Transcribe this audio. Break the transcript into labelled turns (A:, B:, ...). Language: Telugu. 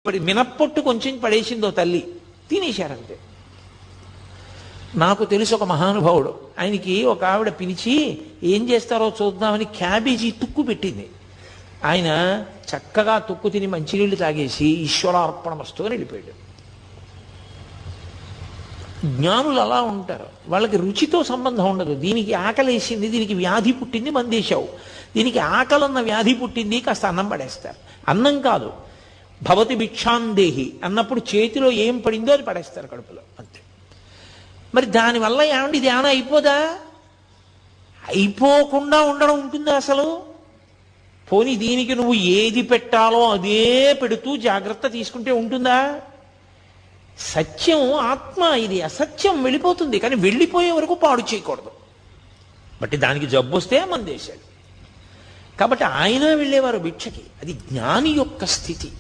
A: మినప్పొట్టు కొంచెం పడేసిందో తల్లి, తినేశారంతే. నాకు తెలుసు ఒక మహానుభావుడు, ఆయనకి ఒక ఆవిడ పిలిచి ఏం చేస్తారో చూద్దామని క్యాబేజీ తుక్కు పెట్టింది. ఆయన చక్కగా తుక్కు తిని మంచినీళ్ళు తాగేసి ఈశ్వరార్పణమస్తు అని వెళ్ళిపోయాడు. జ్ఞానులు అలా ఉంటారు, వాళ్ళకి రుచితో సంబంధం ఉండదు. దీనికి ఆకలేసింది, దీనికి వ్యాధి పుట్టింది, మందేశావు. దీనికి ఆకలన్న వ్యాధి పుట్టింది, కాస్త అన్నం పడేస్తారు. అన్నం కాదు, భవతి భిక్షాందేహి అన్నప్పుడు చేతిలో ఏం పడిందో అది పడేస్తారు కడుపులో, అంతే. మరి దానివల్ల ఏమండి ఇది ఏమైనా అయిపోదా? అయిపోకుండా ఉండడం ఉంటుందా అసలు? పోనీ దీనికి నువ్వు ఏది పెట్టాలో అదే పెడుతూ జాగ్రత్త తీసుకుంటే ఉంటుందా? సత్యం ఆత్మ, ఇది అసత్యం వెళ్ళిపోతుంది, కానీ వెళ్ళిపోయే వరకు పాడు చేయకూడదు. బట్టి దానికి జబ్బు వస్తే మందేశాడు. కాబట్టి ఆయన వెళ్ళేవారు భిక్షకి. అది జ్ఞాని యొక్క స్థితి.